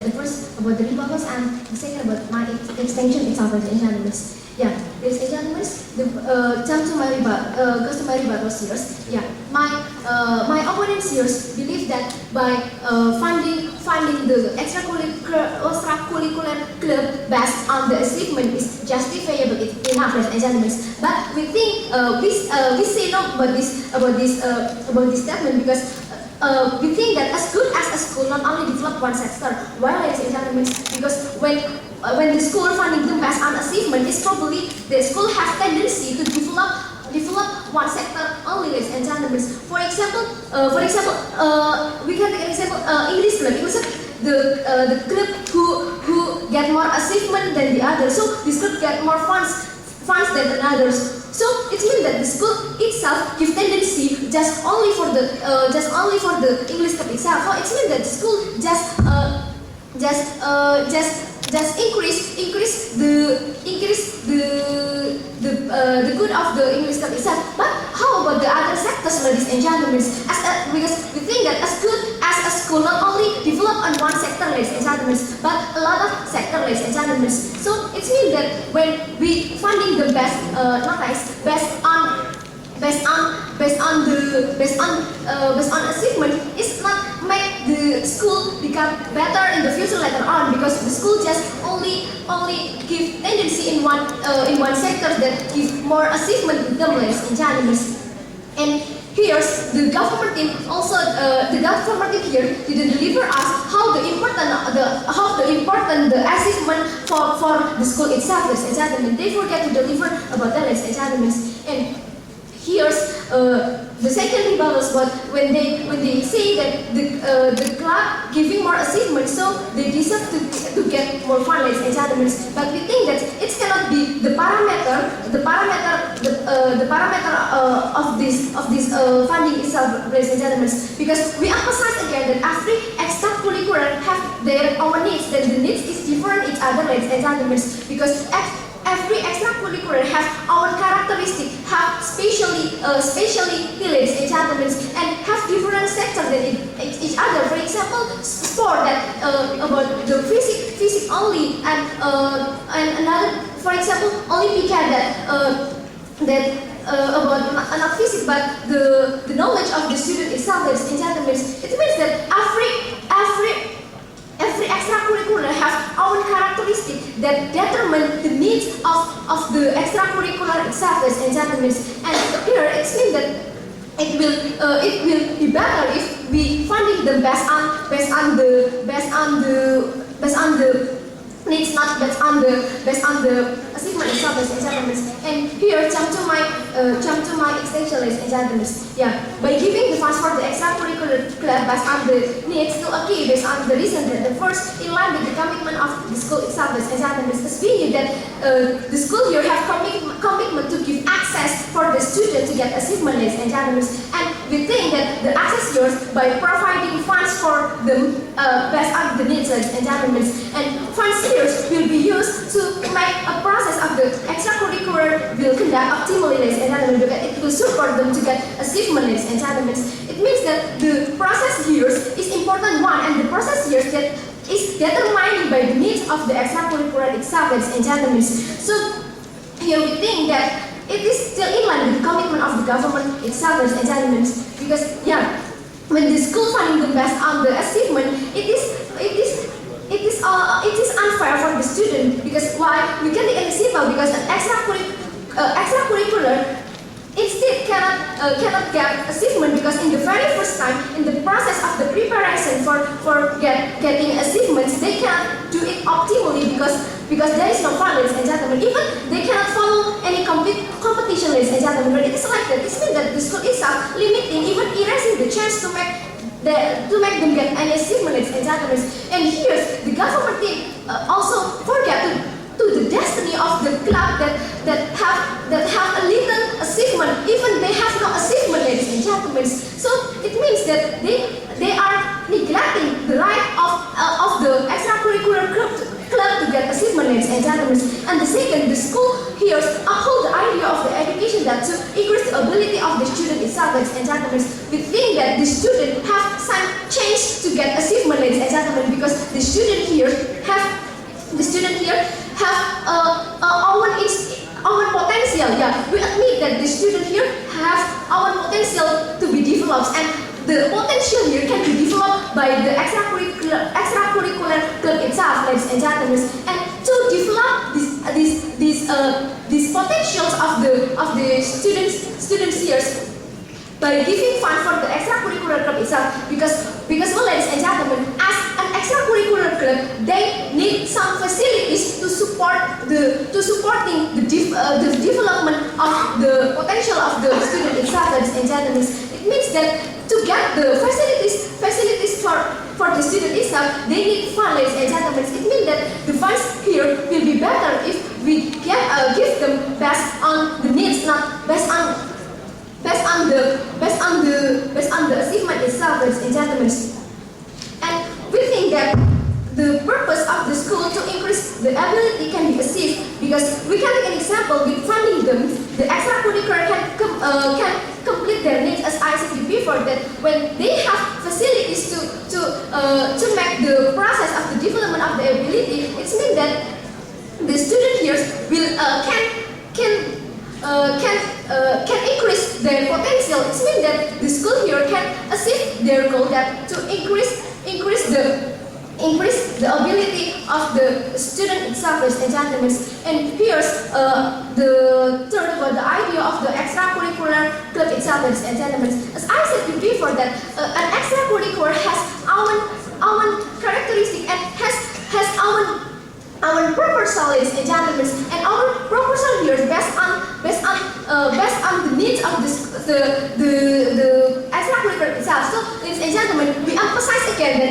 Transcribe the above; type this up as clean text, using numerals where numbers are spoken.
The first about the repurpose and the second about my extension example in Januaries. Yeah, ladies and gentlemen, jump to my rebuttals here. Yeah, my opponents here believe that by funding the extracurricular club based on the achievement is justifiable enough, ladies and gentlemen. But we think we say no about this statement because. We think that as good as a school not only develop one sector, while ladies and gentlemen, because when the school funding them based on achievement, is probably the school has tendency to develop one sector only, ladies and gentlemen. For example, we can take an example English club. The club who get more achievement than the others, so this club get more funds than others. So it means that the school itself gives tendency just only for the English club itself. So it means that the school just increase the good of the English club itself. But how about the other sectors, ladies and gentlemen? Because we think that as good as a school not only develop on one sector, ladies and gentlemen, but a lot of sector, ladies and gentlemen. So it means that when we funding the based on achievement, it's not make the school become better in the future later on, because the school just only give tendency in one sector that give more achievement to them, ladies and gentlemen. And here's the government team also the government team here didn't deliver us how the important the achievement for the school itself, ladies and gentlemen. They forget to deliver about that, ladies and gentlemen. And here's the second rebuttal is what when they say that the club giving more achievement, so they deserve to get more fund, ladies and gentlemen. But we think that it cannot be the parameter of this funding itself, ladies and gentlemen. Because we emphasize again that every extracurricular have their own needs, and the needs is different each other, ladies and gentlemen. Because every extracurricular has own characteristic, have specially ladies and gentlemen, and have different sectors than each other. For example, sport that about the physics only, and another, for example, Olympic that about not physics but the knowledge of the student itself, ladies and gentlemen. It means that every extracurricular has own characteristic that determine the needs of the extracurricular itself, ladies and gentlemen. And here it means that it will be better if we funding them based on the needs, not based on the achievement itself, ladies and gentlemen. And here jump to my extension, ladies and gentlemen. Yeah, by giving the funds for the extracurricular club based on the needs to agree based on the reason that the first in line with the commitment of the school itself, ladies and gentlemen, is being that the school here have commitment to give access for the student to get achievement, ladies and gentlemen. And we think that the access here by providing funds for them based on the needs, ladies and gentlemen, and funds here will be used to make a process of the extracurricular will conduct optimally, ladies and gentlemen, because it will support them to get achievement, ladies and gentlemen. It means that the process here is important one, and the process here that is determined by the needs of the extracurricular itself, ladies and gentlemen. So here we think that it is still in line with the commitment of the government itself, ladies and gentlemen, because yeah, when the school funding them based on the achievement, it is unfair for the student. Because why? We can take an example, because an extracurricular instead cannot get achievement, because in the very first time in the process of the preparation for getting achievements, they cannot do it optimally because there is no fund, ladies and gentlemen. Even they cannot follow any competition, ladies and gentlemen. But it is like that. It means that the school itself limiting, even erasing the chance to make them get any achievement, ladies and gentlemen. And here the government team also forget to the destiny of the club that have a little achievement, even they have no achievement, ladies and gentlemen. So it means that they are neglecting the right of the extracurricular club to get achievement, ladies and gentlemen. And the second, the school here uphold the idea of the education means that to increase the ability of the student itself, ladies and gentlemen, we think that the student have some chance to get achievement, ladies and gentlemen, because the student here have our potential. Yeah, we admit that the student here have our potential to be developed, and the potential here can be developed by the extracurricular club itself, ladies and gentlemen. And to develop these potentials of the students here by giving fund for the extracurricular club itself, because well, ladies and gentlemen, as an extracurricular club, they need some facilities to supporting the development of the potential of the student itself, ladies and gentlemen. It means that to get the facilities for the student itself, they need funds, ladies and gentlemen. It means that the funds here will be better if we give them based on the needs, not based on the achievement itself, ladies and gentlemen. And we think that the purpose of the school to increase the ability can be achieved, because we can take an example with funding them. The extracurricular can complete their needs, as I said before, that when they have facilities to make the process of the development of the ability, it means that the student here will can increase their potential. It means that the school here can achieve their goal, that to increase the ability of the student itself, ladies and gentlemen. And here's the third about the idea of the extracurricular club itself, ladies and gentlemen. As I said before, that an extracurricular has our characteristic and has our proposal, ladies and gentlemen, and our proposal here is based on the needs of the extracurricular itself. So, ladies and gentlemen, we emphasize again that